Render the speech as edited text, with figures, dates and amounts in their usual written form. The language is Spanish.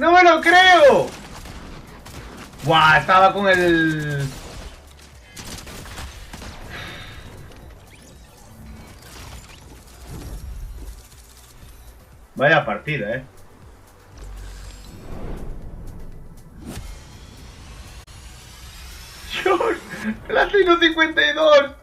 ¡No me lo creo! ¡Buah! Estaba con el... Vaya partida, Dios, Platino 52.